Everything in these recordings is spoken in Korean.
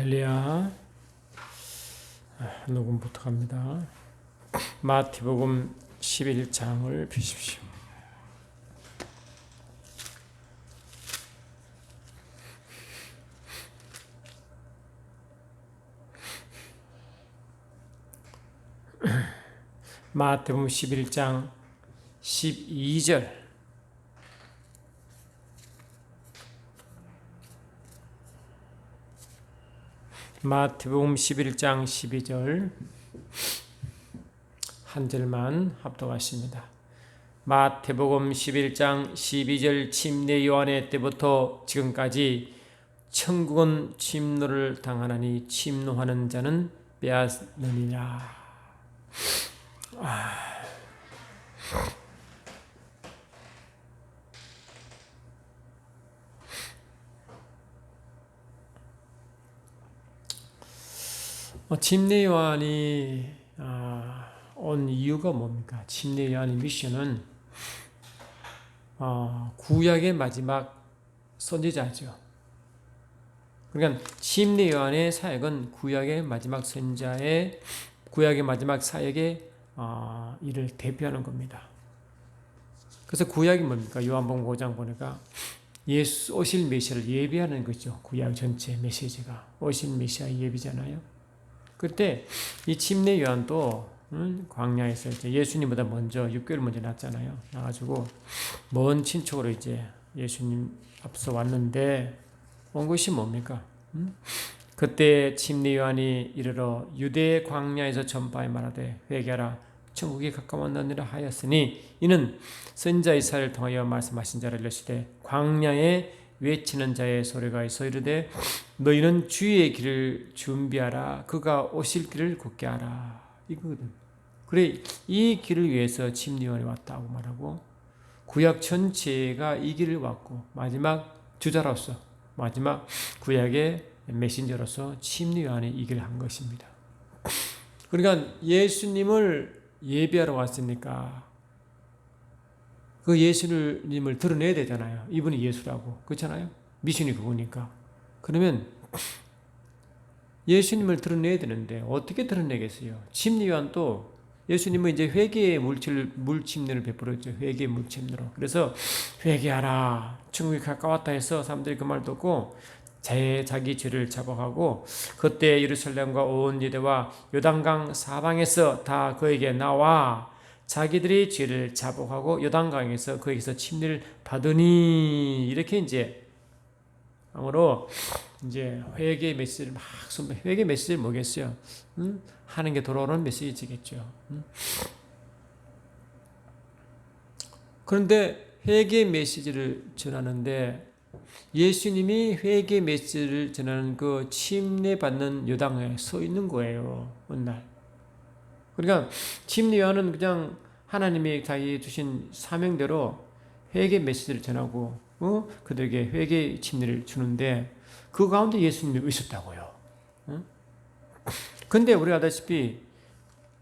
할렐루야. 녹음부터 갑니다. 마태복음 11장을 펴십시오. 마태복음 11장 12절. 마태복음 11장 12절 한 절만 합독하십니다. 마태복음 11장 12절 침례 요한의 때부터 지금까지 천국은 침노를 당하나니 침노하는 자는 빼앗느니라. 침례 요한이 온 이유가 뭡니까? 침례 요한의 미션은 구약의 마지막 선지자죠. 그러니까 침례 요한의 사역은 구약의 마지막 선지자의 구약의 마지막 사역의 일을 대표하는 겁니다. 그래서 구약이 뭡니까? 요한복음 5장 보니까 예수 오실 메시아를 예비하는 거죠. 구약 전체 메시지가 오실 메시아 예비잖아요. 그때 이 침례 요한도 광야에서 이제 예수님보다 먼저 6개월 먼저 났잖아요. 나가지고 먼 친척으로 이제 예수님 앞서 왔는데 온 것이 뭡니까? 그때 침례 요한이 이르러 유대 광야에서 전파에 말하되 회개하라 천국이 가까웠느니라 하였으니 이는 선지자 이사야를 통하여 말씀하신 자를 이르시되 광야에 외치는 자의 소리가 있어 이르되 너희는 주의 길을 준비하라 그가 오실 길을 굳게 하라 이거거든. 그래 이 길을 위해서 침례 요한이 왔다고 말하고 구약 전체가 이 길을 왔고 마지막 주자로서 마지막 구약의 메신저로서 침례 요한이 이 길을 한 것입니다. 그러니까 예수님을 예비하러 왔으니까 그 예수님을 드러내야 되잖아요. 이분이 예수라고. 그렇잖아요. 미션이 그거니까. 그러면 예수님을 드러내야 되는데 어떻게 드러내겠어요? 침례 요한도 예수님은 이제 회개의 물침례를 베풀었죠. 회개의 물침례로. 그래서 회개하라. 천국이 가까웠다 해서 사람들이 그 말 듣고 자기 죄를 자복하고 그때 예루살렘과 온 유대와 요단강 사방에서 다 그에게 나와 자기들이 죄를 자복하고 요단강에서 거기서 침례를 받으니 이렇게 이제 아무로 이제 회개 메시지를 막 회개 메시지를 뭐겠어요? 하는 게 돌아오는 메시지겠죠. 그런데 회개 메시지를 전하는데 예수님이 회개 메시지를 전하는 그 침례 받는 요단강에 서 있는 거예요. 어느 날. 그러니까 침례 요한은 그냥 하나님이 자기 주신 사명대로 회개 메시지를 전하고 그들에게 회개 침례를 주는데 그 가운데 예수님이 있었다고요. 근데 우리가 알다시피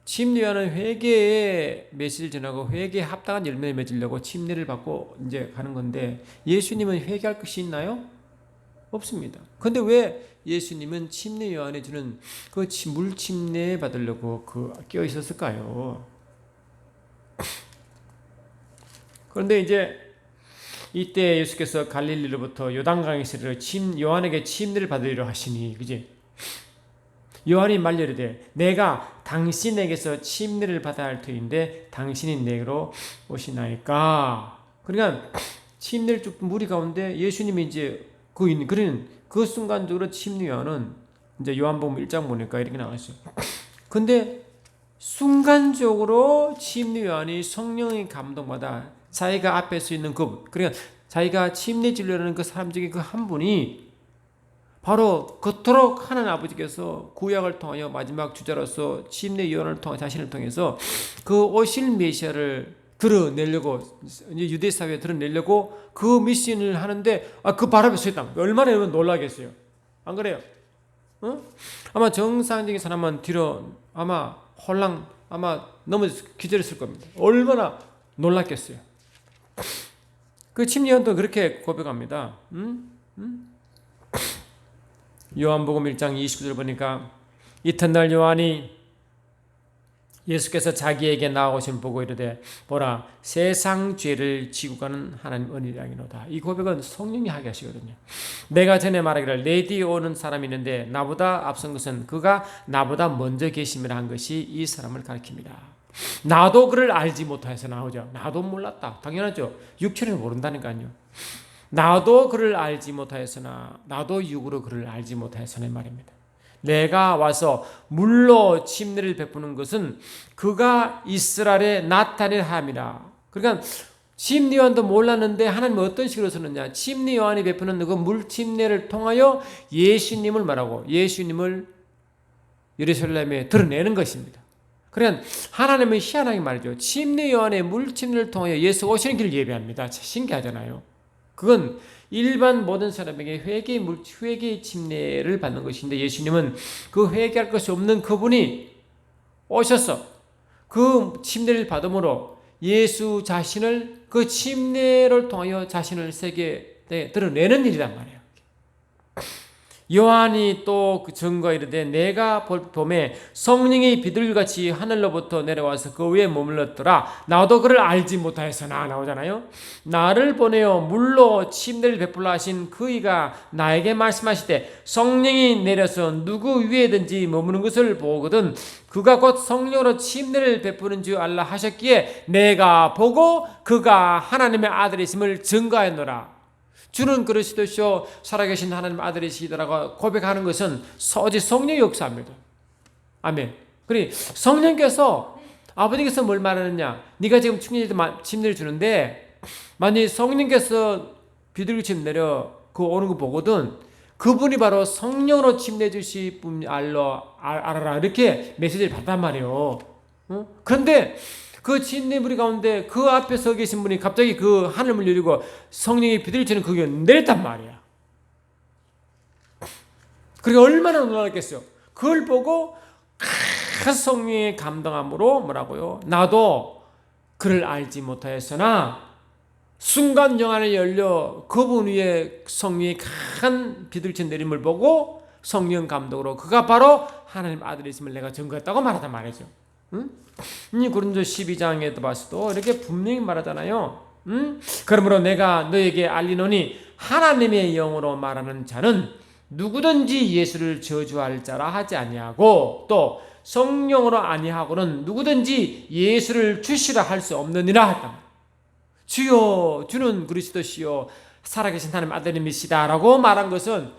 침례 요한은 회개의 메시지를 전하고 회개에 합당한 열매를 맺으려고 침례를 받고 이제 가는 건데 예수님은 회개할 것이 있나요? 없습니다. 근데 왜 예수님은 침례 요한이 주는 그 물침례 받으려고 끼어 있었을까요? 그런데 이제 이때 예수께서 갈릴리로부터 요단강에서 요한에게 침례를 받으리라 하시니, 그지? 요한이 말려 이르되 내가 당신에게서 침례를 받아야 할 터인데 당신이 내게로 오시나이까. 그러니까 침례를 쭉 무리 가운데 예수님이 이제 그런 그 순간적으로 침례 요한은 이제 요한복음 1장 보니까 이렇게 나왔어요. 근데 순간적으로 침례 요한이 성령의 감동받아 자기가 앞에 서 있는 그러니까 자기가 침례 주려는 그 사람 중에 그 한 분이 바로 그토록 하나님 아버지께서 구약을 통하여 마지막 주자로서 침례 요한을 통해 자신을 통해서 그 오실 메시아를 드러내려고 이제 유대 사회에 드러내려고 그 미션을 하는데 그 바로 앞에 서 있다. 얼마나 놀라겠어요. 안 그래요? 아마 정상적인 사람은 뒤로 아마 넘어져 기절했을 겁니다. 얼마나 놀랐겠어요. 그 침례 요한도 그렇게 고백합니다. 요한복음 1장 29절 보니까 이튿날 요한이 예수께서 자기에게 나오신 보고 이르되 보라 세상 죄를 지고 가는 하나님 은혜의 양이로다. 이 고백은 성령이 하게 하시거든요. 내가 전에 말하기를 내 뒤에 오는 사람이 있는데 나보다 앞선 것은 그가 나보다 먼저 계심이라 한 것이 이 사람을 가리킵니다. 나도 그를 알지 못하여서 나오죠. 나도 몰랐다. 당연하죠. 육체는 모른다니까요. 나도 그를 알지 못하였으나 나도 육으로 그를 알지 못하였으나 말입니다. 내가 와서 물로 침례를 베푸는 것은 그가 이스라엘에 나타낼 함이라. 그러니까 침례 요한도 몰랐는데 하나님은 어떤 식으로 쓰느냐. 침례 요한이 베푸는 그 물 침례를 통하여 예수님을 말하고 예수님을 예루살렘에 드러내는 것입니다. 그러니까 하나님은 희한하게 말이죠. 침례 요한의 물 침례를 통하여 예수 오시는 길을 예배합니다. 신기하잖아요. 그건 일반 모든 사람에게 회개의 침례를 받는 것인데 예수님은 그 회개할 것이 없는 그분이 오셔서 그 침례를 받음으로 예수 자신을 그 침례를 통하여 자신을 세계에 드러내는 일이란 말이에요. 요한이 또 그 증거 이르되 내가 봄에 성령이 비둘기같이 하늘로부터 내려와서 그 위에 머물렀더라. 나도 그를 알지 못하였으나 나오잖아요. 나를 보내어 물로 침례를 베풀라 하신 그이가 나에게 말씀하시되 성령이 내려서 누구 위에든지 머무는 것을 보거든 그가 곧 성령으로 침례를 베푸는 줄 알라 하셨기에 내가 보고 그가 하나님의 아들이심을 증거하였노라. 주는 그리스도시요 살아계신 하나님 아들이시더라고 고백하는 것은 오직 성령의 역사입니다. 아멘. 그리 성령께서 아버지께서 뭘 말하느냐? 네가 지금 침례를 주는데 만약 성령께서 비둘기처럼 내려 그 오는 거 보거든 그분이 바로 성령으로 침례 주실 분 알아라 이렇게 메시지를 받단 말이에요. 그런데 그 침례무리 가운데 그 앞에 서 계신 분이 갑자기 그 하늘문을 열리고 성령이 비둘기처럼 그게 내렸단 말이야. 그게 얼마나 놀랐겠어요. 그걸 보고 큰 성령의 감동함으로 뭐라고요? 나도 그를 알지 못하였으나 순간 영안에 열려 그분 위에 성령의 큰 비둘기처럼 내림을 보고 성령 감동으로 그가 바로 하나님 아들이심을 내가 증거했다고 말하단 말이죠. 응? 고린도 12장에도 봐서도 이렇게 분명히 말하잖아요. 그러므로 내가 너에게 알리노니 하나님의 영으로 말하는 자는 누구든지 예수를 저주할 자라 하지 아니하고 또 성령으로 아니하고는 누구든지 예수를 주시라 할 수 없느니라 했다. 주여 주는 그리스도시요 살아계신 하나님 아들님이시다 라고 말한 것은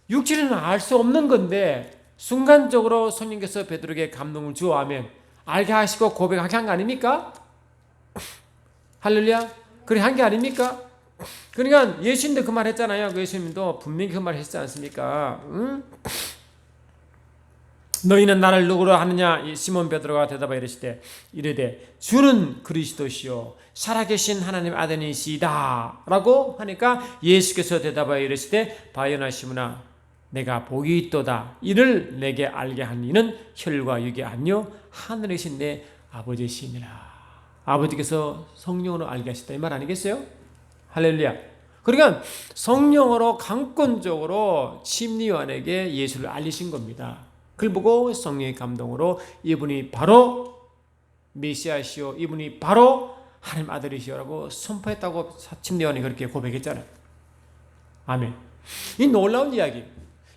육체는 알 수 없는 건데 순간적으로 성령께서 베드로에게 감동을 주어 하면 알게 하시고 고백하게 한 거 아닙니까? 할렐루야. 그래 한 게 아닙니까? 그러니까 예수님도 그 말 했잖아요. 그 예수님도 분명히 그 말 했지 않습니까? 응? 너희는 나를 누구로 하느냐? 시몬 베드로가 대답하여 이르되 주는 그리스도시요 살아계신 하나님 아들이시다 라고 하니까 예수께서 대답하여 이르시되 바요나 시몬아 내가 복이 있도다. 이를 내게 알게 한 이는 혈과 육이 아니요 하늘에 계신 내 아버지시니라. 아버지께서 성령으로 알게 하셨다 이 말 아니겠어요? 할렐루야. 그러니까 성령으로 강권적으로 침례 요한에게 예수를 알리신 겁니다. 그걸 보고 성령의 감동으로 이분이 바로 메시아시오 이분이 바로 하나님 아들이시오라고 선포했다고 침례 요한이 그렇게 고백했잖아요. 아멘. 이 놀라운 이야기.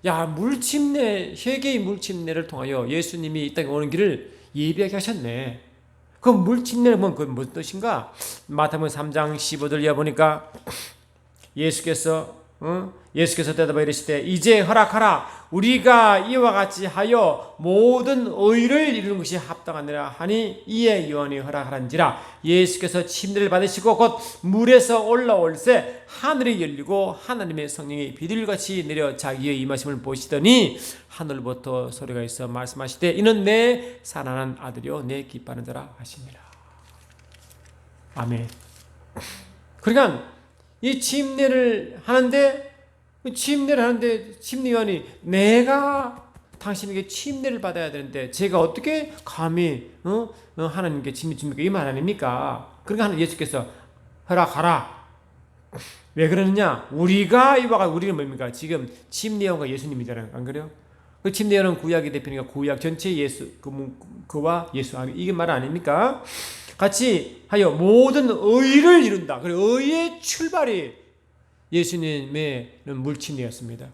야, 물침례, 회개의 물침례를 통하여 예수님이 이 땅에 오는 길을 예비하게 하셨네. 그 물침례는 무슨 뜻인가? 마태복음 3장 15절 이하 보니까 예수께서 대답하여 이르시되 이제 허락하라. 우리가 이와 같이 하여 모든 의를 이루는 것이 합당하니라 하니 이에 요한이 허락하란지라. 예수께서 침례를 받으시고 곧 물에서 올라올새 하늘이 열리고 하나님의 성령이 비둘기같이 내려 자기의 임하심을 보시더니 하늘부터 소리가 있어 말씀하시되 이는 내 사랑하는 아들이요 내 기뻐하는 자라 하시니라. 아멘. 그러니까 이 침례를 하는데 침례 요한이 내가 당신에게 침례를 받아야 되는데 제가 어떻게 감히 하나님께 침례 줍니까? 이 말 아닙니까? 그러니까 예수께서 허락하라. 왜 그러느냐? 우리는 뭡니까? 지금 침례요한과 예수님이잖아요. 안 그래요? 그 침례요한은 구약의 대표니까 구약 전체 예수 그와 예수 이게 말 아닙니까? 같이 하여 모든 의를 이룬다. 그리고 의의 출발이 예수님의 물침례였습니다.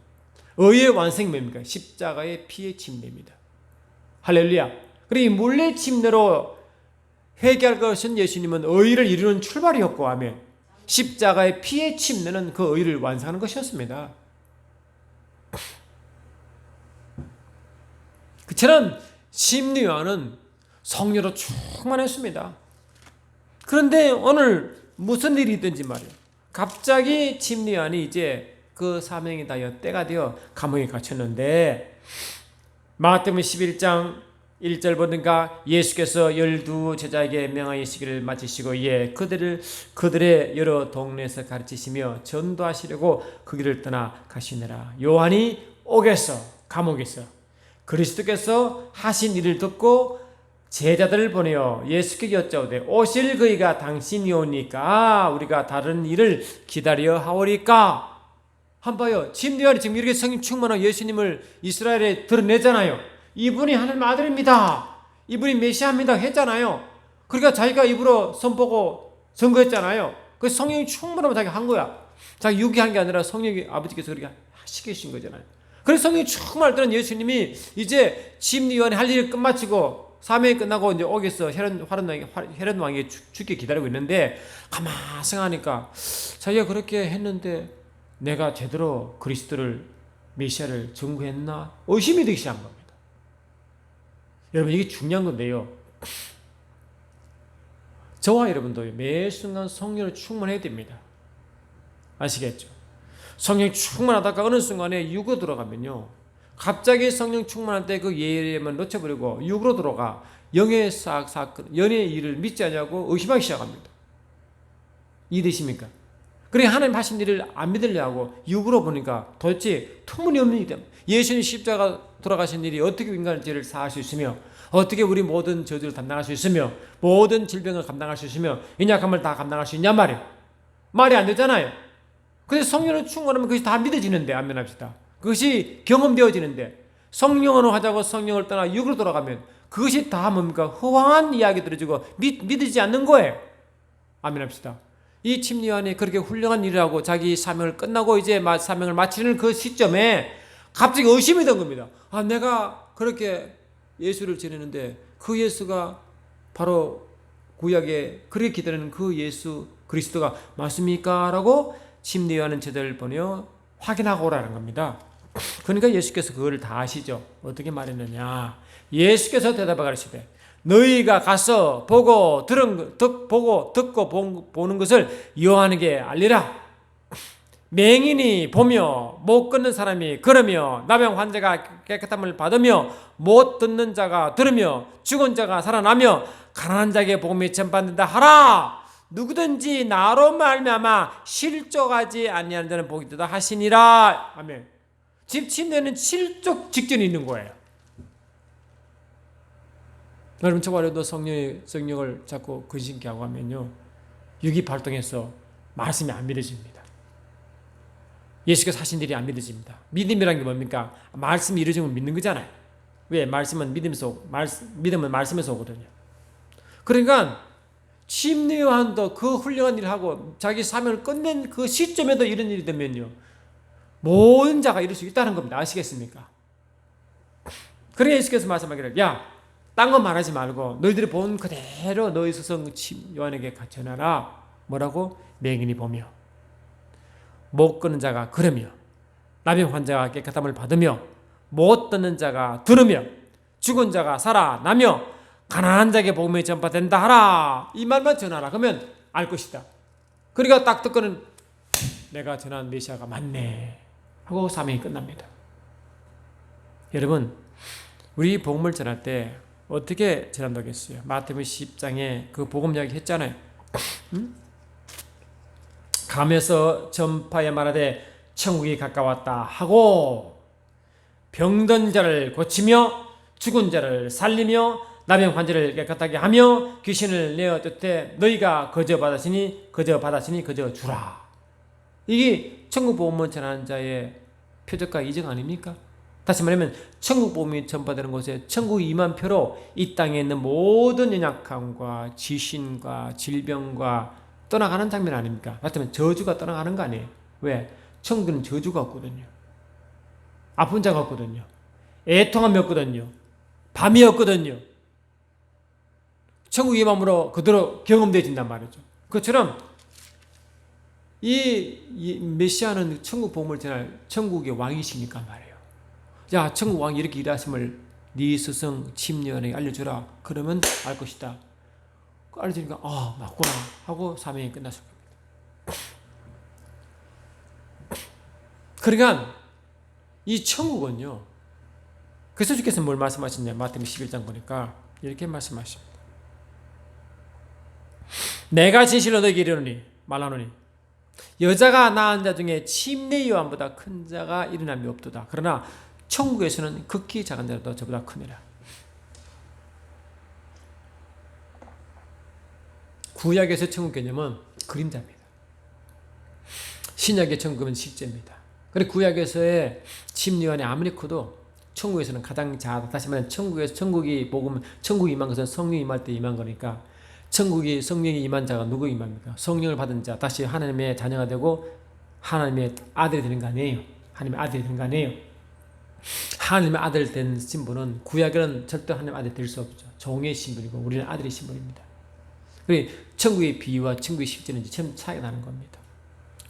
의의 완성이 뭡니까? 십자가의 피의 침례입니다. 할렐루야. 그리고 이 물의 침례로 회개할 것은 예수님은 의를 이루는 출발이었고, 아멘. 십자가의 피의 침례는 그 의를 완성하는 것이었습니다. 그처럼 침례요한은 성령으로 충만했습니다. 그런데 오늘 무슨 일이 있든지 말이에요. 갑자기 침례요한이 이제 그 사명이 다여 때가 되어 감옥에 갇혔는데, 마태복음 11장 1절 보니까 예수께서 12 제자에게 명하시기를 마치시고 그들의 여러 동네에서 가르치시며 전도하시려고 그 길을 떠나 가시느라 요한이 옥에서 감옥에서 그리스도께서 하신 일을 듣고 제자들을 보내어 예수께 여짜오되 오실 그이가 당신이오니까 우리가 다른 일을 기다려 하오리까. 한번 봐요. 침례요한이 지금 이렇게 성령 충만한 예수님을 이스라엘에 드러내잖아요. 이분이 하나님 아들입니다. 이분이 메시아입니다 했잖아요. 그러니까 자기가 입으로 선포고 선거했잖아요. 그 성령이 충만하면 자기가 한 거야. 자기 유기한 게 아니라 성령이 아버지께서 그렇게 시키신 거잖아요. 그래서 성령이 충만할 때는 예수님이 이제 침례요한이 할 일을 끝마치고 사명이 끝나고 이제 옥에서 헤롯 왕이 죽게 기다리고 있는데 가만 생각하니까 자기가 그렇게 했는데 내가 제대로 그리스도를 메시아를 증거했나 의심이 되기 시작한 겁니다. 여러분 이게 중요한 건데요. 저와 여러분도 매 순간 성령을 충만해야 됩니다. 아시겠죠? 성령 충만하다가 어느 순간에 육으로 들어가면요. 갑자기 성령 충만할 때 그 예례만 놓쳐버리고 육으로 들어가 영의 연의 일을 믿지 않냐고 의심하기 시작합니다. 이해되십니까? 그래 하나님 하신 일을 안 믿으려 하고 육으로 보니까 도대체 터무니없는 일이 됩니다. 예수님 십자가 돌아가신 일이 어떻게 인간의 죄를 사할 수 있으며 어떻게 우리 모든 저주를 감당할 수 있으며 모든 질병을 감당할 수 있으며 연약함을 다 감당할 수 있냔 말이에요. 말이 안 되잖아요. 그래서 성령을 충만하면 그것이 다 믿어지는데 안면합시다. 그것이 경험되어지는데 성령으로 하자고 성령을 떠나 육으로 돌아가면 그것이 다 뭡니까? 허황한 이야기 들어주고 믿어지지 않는 거예요. 아멘합시다. 이 침례요한이 그렇게 훌륭한 일을 하고 자기 사명을 끝나고 이제 사명을 마치는 그 시점에 갑자기 의심이 된 겁니다. 아, 내가 그렇게 예수를 전했는데 그 예수가 바로 구약에 그렇게 기다리는 그 예수 그리스도가 맞습니까? 라고 침례요한은 제자를 보내어 확인하고 오라는 겁니다. 그러니까 예수께서 그거를 다 아시죠. 어떻게 말했느냐. 예수께서 대답하여 가르치되 너희가 가서 보고 듣고 보는 것을 요한에게 알리라. 맹인이 보며 못 걷는 사람이 걸으며 나병 환자가 깨끗함을 받으며 못 듣는 자가 들으며 죽은 자가 살아나며 가난한 자에게 복음이 전파된다 하라. 누구든지 나로 말미암아 실족하지 아니하는 자는 복이 있다 하시니라. 아멘. 집 침례는 실족 직전에 있는 거예요. 여러분 저와도 성령을 자꾸 근심케 하고 하면요 육이 발동해서 말씀이 안 믿어집니다. 예수께서 하신 일이 안 믿어집니다. 믿음이란 게 뭡니까? 말씀이 이루어지면 믿는 거잖아요. 왜? 말씀은 믿음은 말씀에서 오거든요. 그러니까 침례요한도 그 훌륭한 일을 하고 자기 사명을 끝낸 그 시점에도 이런 일이 되면요 모든 자가 이룰 수 있다는 겁니다. 아시겠습니까? 그러니까 예수께서 말씀하기를 야 딴 거 말하지 말고 너희들이 본 그대로 너희 스승 요한에게 전하라. 뭐라고? 맹인이 보며 못 걷는 자가 걸으며 나병 환자가 깨끗함을 받으며 못 듣는 자가 들으며 죽은 자가 살아나며 가난한 자에게 복음이 전파된다 하라. 이 말만 전하라. 그러면 알 것이다. 그러니까 딱 듣고는 내가 전한 메시아가 맞네 하고 사명이 끝납니다. 여러분 우리 복음을 전할 때 어떻게 전한다고 했어요? 마태복음 10장에 그 복음 이야기 했잖아요. 가면서 전파에 말하되 천국이 가까웠다 하고 병든 자를 고치며 죽은 자를 살리며 나병 환자를 깨끗하게 하며 귀신을 내어 쫓되 너희가 거저 받았으니 거저 주라. 이게 천국 복음을 전하는 자의 표적과 이적 아닙니까? 다시 말하면 천국 복음이 전파되는 곳에 천국 2만 표로 이 땅에 있는 모든 연약함과 지신과 질병과 떠나가는 장면 아닙니까? 같으면 저주가 떠나가는 거 아니에요? 왜? 천국에는 저주가 없거든요. 아픈 자가 없거든요. 애통함이 없거든요. 밤이 없거든요. 천국 2만으로 그대로 경험되어진단 말이죠. 그것처럼 이 메시아는 천국 복음을 전할 천국의 왕이시니까 말이에요. 야, 천국 왕이 이렇게 일하심을 네 스승 침례원에게 알려주라. 그러면 알 것이다. 알려주니까 맞구나 하고 사명이 끝났을 겁니다. 그러니까 이 천국은요. 그래서 주께서 뭘 말씀하셨냐? 마태복음 11장 보니까 이렇게 말씀하십니다. 내가 진실로 너에게 이르노니 말하노니 여자가 낳은 자 중에 침례 요한보다 큰 자가 일어남이 없도다. 그러나 천국에서는 극히 작은 자도 저보다 크니라. 구약에서 천국 개념은 그림자입니다. 신약의 천국은 실제입니다. 그리고 구약에서의 침례 요한이 아무리 커도 천국에서는 가장 작다. 다시 말하면 천국에서 천국이 복음 천국이 임한 것은 성령이 임할 때 임한 거니까 천국이 성령이 임한 자가 누구 임합니까? 성령을 받은 자, 다시 하나님의 자녀가 되고 하나님의 아들이 되는 거 아니에요? 하나님의 아들이 되는 거 아니에요? 하나님의 아들 된 신분은 구약에는 절대 하나님의 아들이 될 수 없죠. 종의 신분이고 우리는 아들의 신분입니다. 그리고 천국의 비유와 천국의 실제는 참 차이가 나는 겁니다.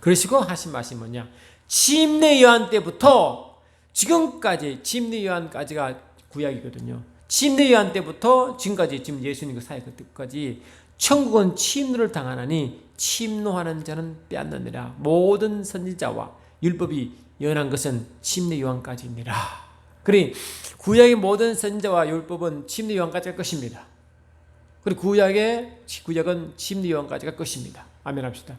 그러시고 하신 말씀이 뭐냐? 침례 요한 때부터 지금까지 침례 요한까지가 구약이거든요. 침례 요한 때부터 지금까지 지금 예수님 그 사이 그때까지 천국은 침노를 당하나니 침노하는 자는 빼앗느니라. 모든 선지자와 율법이 연한 것은 침례 요한까지입니다. 그리 구약의 모든 선지자와 율법은 침례 요한까지 갈 것입니다. 그리고 구약은 침례 요한까지 갈 것입니다. 아멘 합시다.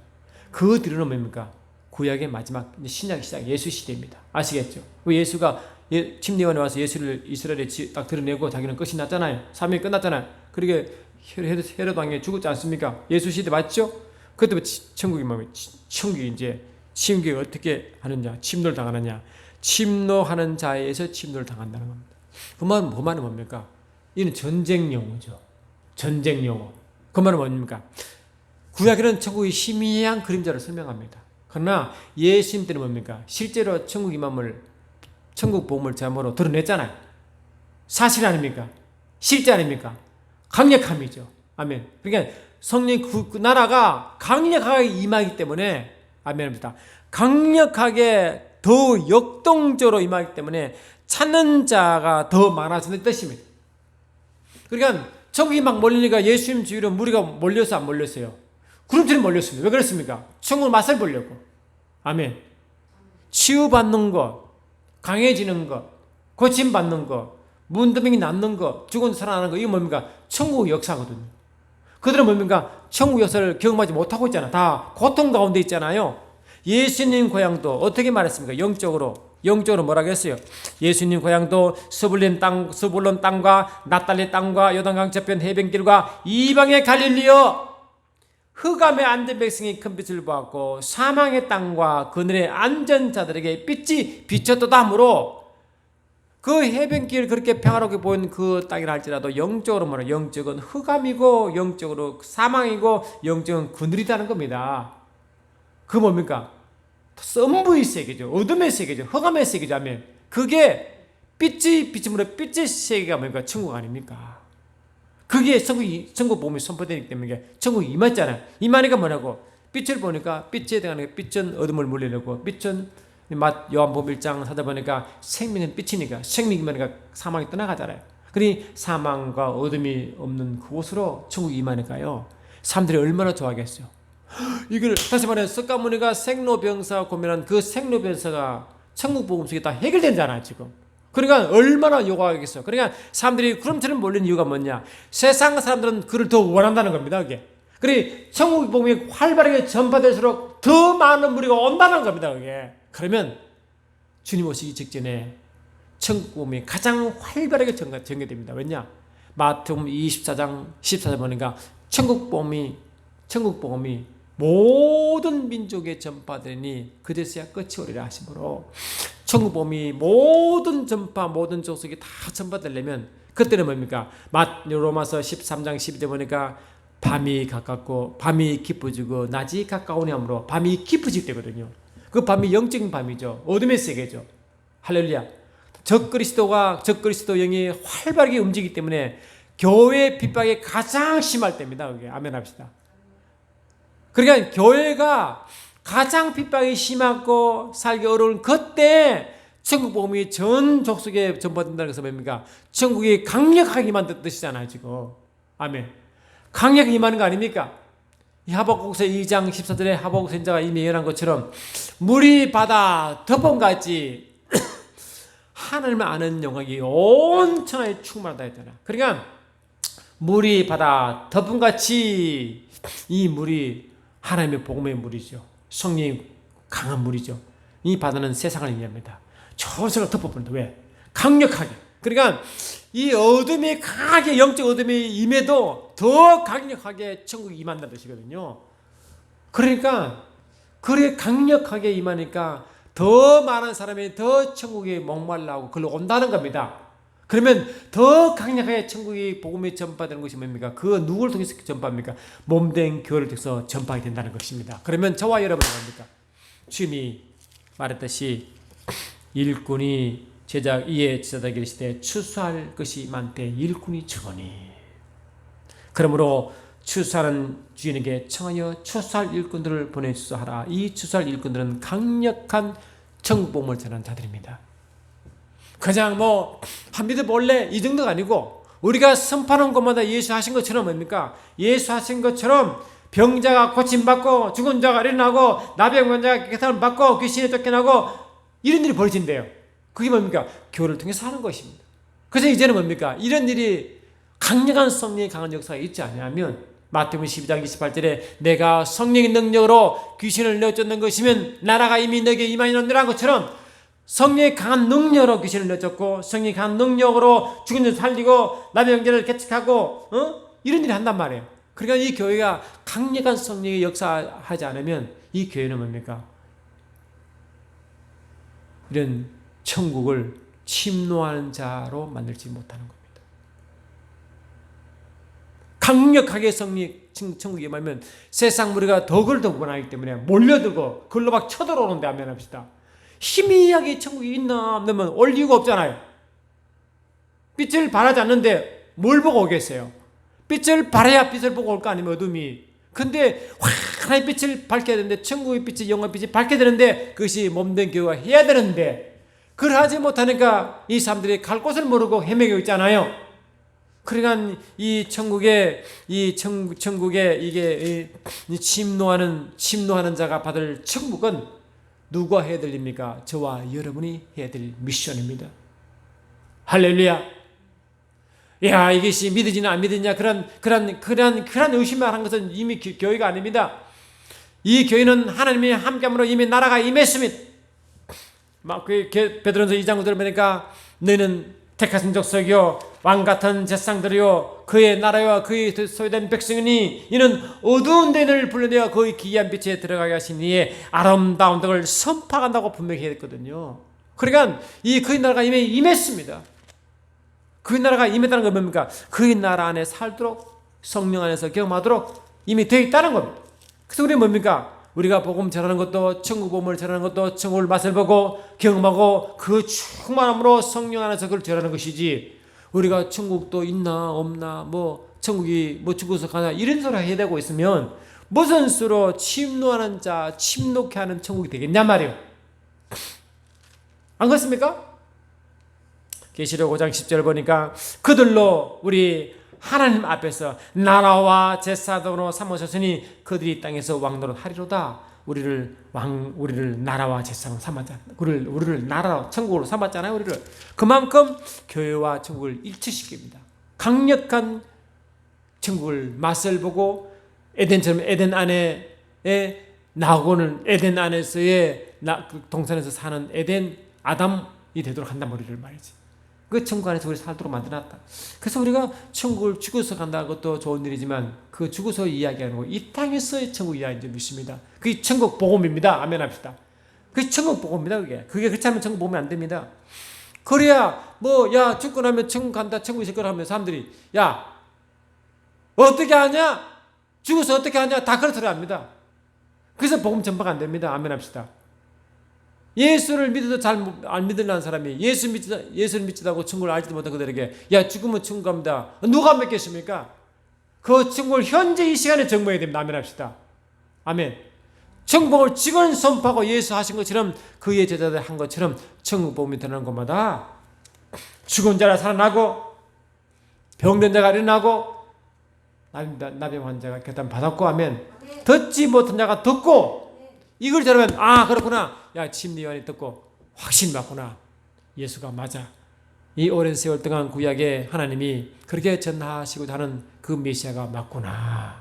그 뒤로는 뭡니까? 구약의 마지막 신약 시작 예수 시대입니다. 아시겠죠? 예수가 침례 요한에 와서 예수를 이스라엘에 딱 드러내고 자기는 끝이 났잖아요. 사명이 끝났잖아요. 그러게 헤롯 왕이 죽었지 않습니까? 예수 시대 맞죠? 그때부터 천국이 뭡니까? 천국이 이제 침국이 어떻게 하느냐? 침노를 당하느냐? 침노하는 자에서 침노를 당한다는 겁니다. 그 말은 뭡니까? 이는 전쟁 용어죠. 전쟁 용어. 그 말은 뭡니까? 구약에는 천국의 희미한 그림자를 설명합니다. 그러나 예수님 때는 뭡니까? 실제로 천국 임함을 천국 복음을 제함으로 드러냈잖아요. 사실 아닙니까? 실제 아닙니까? 강력함이죠. 아멘. 그러니까 성령 그 나라가 강력하게 임하기 때문에 아멘입니다. 강력하게 더 역동적으로 임하기 때문에 찾는 자가 더 많아지는 뜻입니다. 그러니까 천국이 막 몰리니까 예수님 주위로 무리가 몰려서 안 몰렸어요. 구름처럼 몰렸습니다. 왜 그렇습니까? 천국을 맛을 보려고. 아멘. 치유받는 것, 강해지는 것, 고침받는 것, 문드병이 낫는 것, 죽은 살아나는 것, 이게 뭡니까? 천국 역사거든요. 그들은 뭡니까? 천국 역사를 경험하지 못하고 있잖아. 다 고통 가운데 있잖아요. 예수님 고향도 어떻게 말했습니까? 영적으로 뭐라고 했어요? 예수님 고향도 스불론 땅과 납달리 땅과 요단강 저편 해변길과 이방의 갈릴리여 흑암의 앉은 백성이 큰 빛을 보았고 사망의 땅과 그늘의 앉은 자들에게 빛이 비쳤도다 하므로 그 해변길 그렇게 평화롭게 보인 그 땅이라 할지라도 영적으로 뭐라 영적은 흑암이고 영적으로 사망이고 영적은 그늘이라는 겁니다. 그 뭡니까? 썸부의 세계죠. 어둠의 세계죠. 흑암의 세계죠. 하면 그게 빛이 비침으로 빛의 세계가 뭡니까? 천국 아닙니까? 그게 천국 복음이 선포되기 때문에 천국이 임했잖아요. 임하니까 뭐라고? 빛을 보니까 빛에 대한 빛은 어둠을 물리려고 빛은 요한복음 1장 사다 보니까 생명은 빛이니까 생명이 뭐니까 사망이 떠나가잖아요. 그러니 사망과 어둠이 없는 그곳으로 천국이 임하니까요. 사람들이 얼마나 좋아하겠어요. 이걸 다시 말해 석가모니가 생로병사 고민한 그 생로병사가 천국 복음 속에 다 해결되잖아요 지금. 그러니까 얼마나 요구하겠어요. 그러니까 사람들이 구름처럼 몰리는 이유가 뭐냐? 세상 사람들은 그를 더 원한다는 겁니다. 그게. 그래 천국 복음이 활발하게 전파될수록 더 많은 무리가 온다는 겁니다. 그게. 그러면 주님 오시기 직전에 천국 복음이 가장 활발하게 전개됩니다. 왜냐? 마태복음 24장 14절 보니까 천국 복음이 모든 민족에 전파되니 그제서야 끝이 오리라 하심으로 천국 복음이 모든 전파 모든 족속에 다 전파되려면 그때는 뭡니까? 로마서 13장 12절 보니까 밤이 가깝고 밤이 깊어지고 낮이 가까우니 하므로 밤이 깊어질 때거든요. 그 밤이 영적인 밤이죠. 어둠의 세계죠. 할렐루야. 적그리스도 영이 활발하게 움직이기 때문에 교회의 핍박이 가장 심할 때입니다. 그게 아멘 합시다. 그러니까 교회가 가장 핍박이 심하고 살기 어려운 그때 천국 복음이 전 족속에 전파된다는 것은 뭡니까? 천국이 강력하게 임한다는 뜻이잖아요, 지금. 아멘. 강력하게 임하는 거 아닙니까? 이 하박국서 2장 14절에 하박국 선지자가 이미 예언한 것처럼 물이 바다 덮음같이 하나님을 아는 영광이 온 천하에 충만하다 했잖아. 그러니까 물이 바다 덮음같이 이 물이 하나님의 복음의 물이죠. 성령이 강한 물이죠. 이 바다는 세상을 의미합니다. 저세가 덮어버린다. 왜? 강력하게. 그러니까 이 어둠이 강하게 영적 어둠이 임해도 더 강력하게 천국이 임한다는 뜻이거든요. 그러니까 그래 강력하게 임하니까 더 많은 사람이 더 천국에 목말라하고 그걸로 온다는 겁니다. 그러면 더 강력하게 천국이 복음이 전파되는 것이 뭡니까? 그 누구를 통해서 전파합니까? 몸된 교회를 통해서 전파가 된다는 것입니다. 그러면 저와 여러분은 뭡니까? 주님이 말했듯이 일꾼이 이에 제자다 계시되 추수할 것이 많되 일꾼이 적으니 그러므로 추수하는 주인에게 청하여 추수할 일꾼들을 보내주소 하라. 이 추수할 일꾼들은 강력한 천국 복음을 전하는 자들입니다. 그냥 한 믿어 볼래 이 정도가 아니고 우리가 선포하는 것마다 예수 하신 것처럼 뭡니까? 예수 하신 것처럼 병자가 고침받고 죽은 자가 일어나고 나병 환자가 깨끗함을 받고 귀신이 쫓겨나고 이런 일이 벌어진대요. 그게 뭡니까? 교회를 통해서 하는 것입니다. 그래서 이제는 뭡니까? 이런 일이 강력한 성령의 강한 역사가 있지 않냐면 마태복음 12장 28절에 내가 성령의 능력으로 귀신을 내쫓는 것이면 나라가 이미 너에게 임하였느라는 것처럼 성령의 강한 능력으로 귀신을 내쫓고 성령의 강한 능력으로 죽은 자를 살리고 남의 형제를 개척하고 이런 일을 한단 말이에요. 그러니까 이 교회가 강력한 성령의 역사하지 않으면 이 교회는 뭡니까? 이런 천국을 침노하는 자로 만들지 못하는 겁니다. 강력하게 천국에 임하면 세상 무리가 덕을 더 원하기 때문에 몰려들고 그걸로 막 쳐들어오는데 아멘 합시다. 희미하게 천국이 있나 없나면 올 이유가 없잖아요. 빛을 발하지 않는데 뭘 보고 오겠어요? 빛을 발해야 빛을 보고 올 거 아니면 어둠이. 근데 하나의 빛을 밝혀야 되는데 천국의 빛이 영원의 빛이 밝혀야 되는데 그것이 몸된 교회가 해야 되는데 그걸 하지 못하니까 이 사람들이 갈 곳을 모르고 헤매고 있잖아요. 그러니까 이 천국에 이게 침노하는 자가 받을 천국은 누가 해야 될 일입니까? 저와 여러분이 해야 될 미션입니다. 할렐루야. 야, 이것이 믿어지냐 안 믿어지냐 그런 의심을 하는 것은 이미 교회가 아닙니다. 이 교회는 하나님이 함께함으로 이미 나라가 임했습니다. 베드로전서 2장 9절을 보니까 너희는 택하신 족속이요 왕같은 제사장들이요 그의 나라와 그의 소유된 백성이니 이는 어두운 데를 불러내어 그의 기이한 빛에 들어가게 하신 이의 아름다운 덕을 선포한다고 분명히 했거든요. 그러니까 그의 나라가 이미 임했습니다. 그의 나라가 임했다는 건 뭡니까? 그의 나라 안에 살도록 성령 안에서 경험하도록 이미 되어 있다는 겁니다. 그래서 우리는 뭡니까? 우리가 복음 전하는 것도 천국 복음을 전하는 것도 천국을 맛을 보고 경험하고 그 충만함으로 성령 안에서 그걸 전하는 것이지 우리가 천국도 있나 없나 천국이 죽어서 가나 이런 소리 해야 되고 있으면 무슨 수로 침노하는 자 침노케 하는 천국이 되겠냐 말이에요. 안 그렇습니까? 계시록 5장 10절 보니까 그들로 우리 하나님 앞에서 나라와 제사장으로 삼으셨으니 그들이 땅에서 왕노릇 하리로다. 우리를 나라와 제사장으로 삼았잖아요. 우리를 나라 천국으로 삼았잖아요. 우리를 그만큼 교회와 천국을 일치시킵니다. 강력한 천국을 맛을 보고 에덴처럼 에덴 안에 나오고는 에덴 안에서의 동산에서 사는 에덴 아담이 되도록 한단 말이를 말이지. 그 천국 안에서 우리 살도록 만들어놨다. 그래서 우리가 천국을 죽어서 간다는 것도 좋은 일이지만 그 죽어서 이야기하는 거 이 땅에서의 천국 이야기인 믿습니다. 그게 천국 복음입니다. 아멘 합시다. 그게 천국 복음입니다. 그게 그렇지 않으면 천국 복음이 안 됩니다. 그래야 야 죽고 나면 천국 간다, 천국 있을 거라 하면 사람들이 야 어떻게 하냐? 죽어서 어떻게 하냐? 다 그렇더라 합니다. 그래서 복음 전파가 안 됩니다. 아멘 합시다. 예수를 믿어도 잘 안 믿으려는 사람이 예수를 믿지도 천국을 알지도 못한 그들에게 야 죽으면 천국 갑니다. 누가 믿겠습니까? 그 천국을 현재 이 시간에 정복해야 됩니다. 아멘 합시다. 아멘. 천국을 지금 선포하고 예수 하신 것처럼 그의 제자들 한 것처럼 천국 복음이 드러나는 곳마다 죽은 자가 살아나고 병든 자가 일어나고 나병 환자가 결단 받았고 하면 듣지 못한 자가 듣고 이걸 들으면 그렇구나. 야 침례요한이 듣고 확신 맞구나. 예수가 맞아. 이 오랜 세월 동안 구약에 하나님이 그렇게 전하시고자 하는 그 메시아가 맞구나.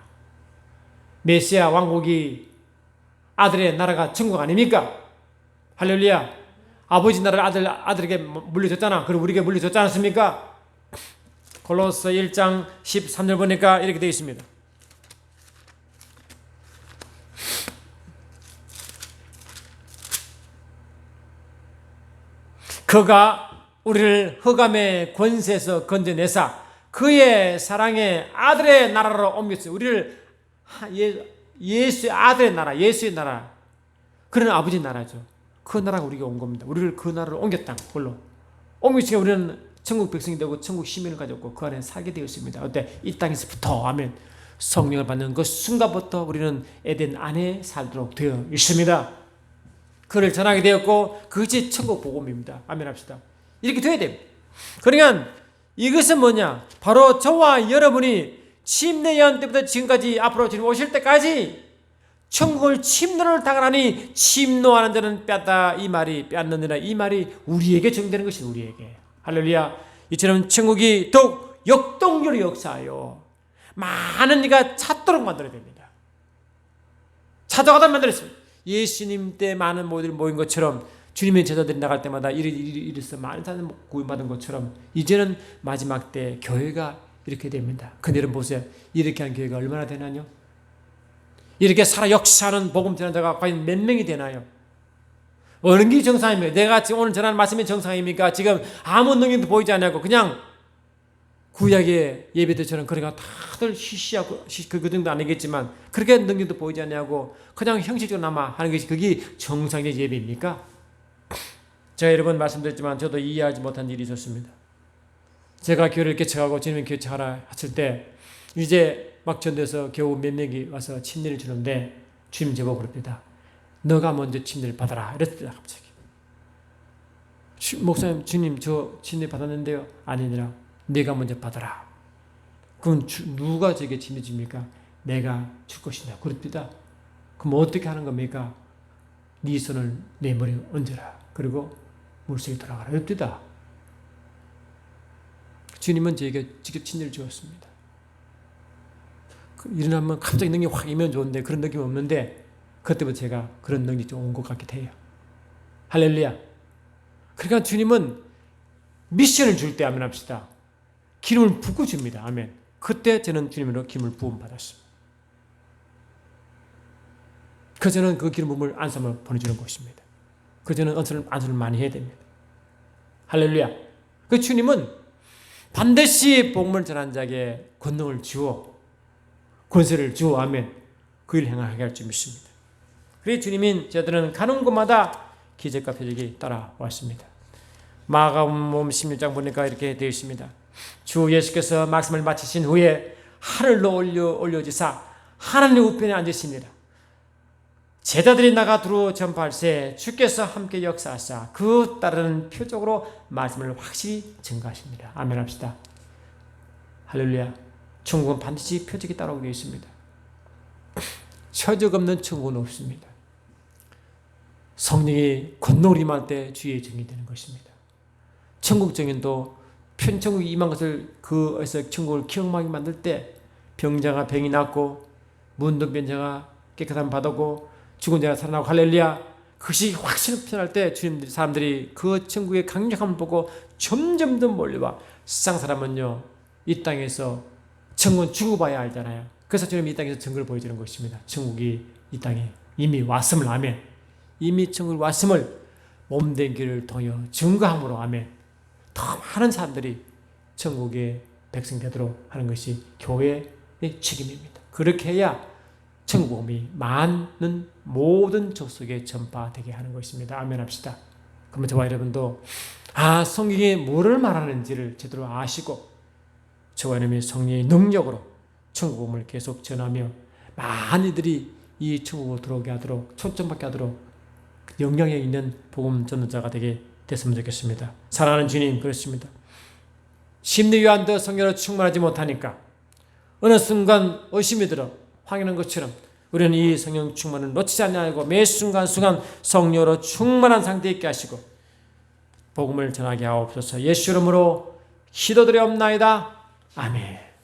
메시아 왕국이 아들의 나라가 천국 아닙니까? 할렐루야. 아버지 나라를 아들에게 물려줬잖아. 그리고 우리에게 물려줬지 않습니까? 골로새 1장 13절 보니까 이렇게 되어 있습니다. 그가 우리를 흑암의 권세에서 건져내사 그의 사랑의 아들의 나라로 옮겼어요. 우리를 예수의 아들의 나라, 예수의 나라, 그런 아버지 나라죠. 그 나라가 우리가 온 겁니다. 우리를 그 나라로 옮겼다. 그걸로 옮기시니까 우리는 천국 백성이 되고 천국 시민을 가졌고 그 안에 살게 되었습니다. 어때? 이 땅에서부터 하면 성령을 받는 그 순간부터 우리는 에덴 안에 살도록 되어 있습니다. 그를 전하게 되었고 그것이 천국 복음입니다. 아멘 합시다. 이렇게 돼야 됩니다. 그러니까 이것은 뭐냐? 바로 저와 여러분이 침례요한 때부터 지금까지 앞으로 주님 오실 때까지 천국을 침노를 당하니 침노하는 자는 뺐다 이 말이 뺐느니라 이 말이 우리에게 적용되는 것이 우리에게. 할렐루야. 이처럼 천국이 더욱 역동적으로 역사하여 많은 이가 찾도록 만들어야 됩니다. 찾아가다 만들었습니다. 예수님 때 많은 모두들 모인 것처럼 주님의 제자들이 나갈 때마다 이래서 많은 사람들 구원받은 것처럼 이제는 마지막 때 교회가 이렇게 됩니다. 근데 여러분 보세요. 이렇게 한 교회가 얼마나 되나요? 이렇게 살아 역사하는 복음 전하는 자가 과연 몇 명이 되나요? 어느 게 정상입니까? 내가 지금 오늘 전하는 말씀이 정상입니까? 지금 아무 능력도 보이지 않고 그냥 구약의 예배 때처럼 그러니까 다들 시시하고 그 정도 아니겠지만 그렇게 능력도 보이지 않냐고 그냥 형식적으로 남아 하는 것이 그게 정상의 예배입니까? 제가 여러 번 말씀드렸지만 저도 이해하지 못한 일이 있었습니다. 제가 교회를 개척하고 주님의 교회 차라 했을 때 이제 막 전도해서 겨우 몇 명이 와서 침례를 주는데 주님 제보 그럽니다. 너가 먼저 침례를 받아라 이랬더라 갑자기. 목사님 주님 저 침례 받았는데요. 아니니라. 내가 먼저 받아라. 그럼 누가 저에게 침례 줍니까? 내가 줄 것이냐 그럽니다. 그럼 어떻게 하는 겁니까? 네 손을 내 머리에 얹어라. 그리고 물속에 들어가라. 그럽니다. 주님은 저에게 직접 침례를 주었습니다. 일어나면 갑자기 능력이 확 임하면 좋은데 그런 느낌이 없는데 그때부터 제가 그런 능력이 좀 온 것 같기도 해요. 할렐루야. 그러니까 주님은 미션을 줄 때 아멘 합시다. 기름을 붓고 줍니다. 아멘. 그때 저는 주님으로 기름을 부음 받았습니다. 그래서 저는 그 기름 부음을 안수함을 보내주는 것입니다. 그래서 저는 안수를 많이 해야 됩니다. 할렐루야. 그 주님은 반드시 복음을 전한 자에게 권능을 주어 권세를 주어 아멘. 그 일을 행하게 할 줄 믿습니다. 그래서 주님인 저들은 가는 곳마다 기적과 표적이 따라왔습니다. 마가복음 16장 보니까 이렇게 되어 있습니다. 주 예수께서 말씀을 마치신 후에 하늘로 올려지사 하나님 우편에 앉으십니다. 제자들이 나가 두루 전파할새 주께서 함께 역사하사 그 따르는 표적으로 말씀을 확실히 증거하십니다. 아멘 합시다. 할렐루야. 천국은 반드시 표적이 따라오게 되어 있습니다. 표적 없는 천국은 없습니다. 성령이 권능을 임할 때 주의 증이 되는 것입니다. 천국 증인도 천국이 임한 것을 그에서 천국을 경험하게 만들 때 병자가 병이 낫고 문둥병자가 깨끗함 받았고 죽은 자가 살아나고 할렐루야. 그것이 확실히 표현할 때 주님들이 사람들이 그 천국의 강력함을 보고 점점 더 몰려와. 세상 사람은요 이 땅에서 천국은 죽어 봐야 알잖아요. 그래서 주님이 이 땅에서 증거를 보여주는 것입니다. 천국이 이 땅에 이미 왔음을. 아멘. 이미 천국이 왔음을 몸된 길을 통하여 증거함으로. 아멘. 더 많은 사람들이 천국의 백성 되도록 하는 것이 교회의 책임입니다. 그렇게 해야 천국복음이 많은 모든 족속에 전파되게 하는 것입니다. 아멘 합시다. 그러면 저와 여러분도 성경이 뭐를 말하는지를 제대로 아시고 저와 여러분의 성령의 능력으로 천국복음을 계속 전하며 많은 이들이 이 천국으로 들어오게 하도록, 초점받게 하도록 영향력 있는 복음 전도자가 되게 됐으면 좋겠습니다. 사랑하는 주님, 그렇습니다. 심리 요한도 성령으로 충만하지 못하니까 어느 순간 의심이 들어 확인한 것처럼 우리는 이 성령 충만을 놓치지 않냐고 매 순간순간 성령으로 충만한 상태에 있게 하시고 복음을 전하게 하옵소서. 예수 이름으로 기도드리옵나이다. 아멘.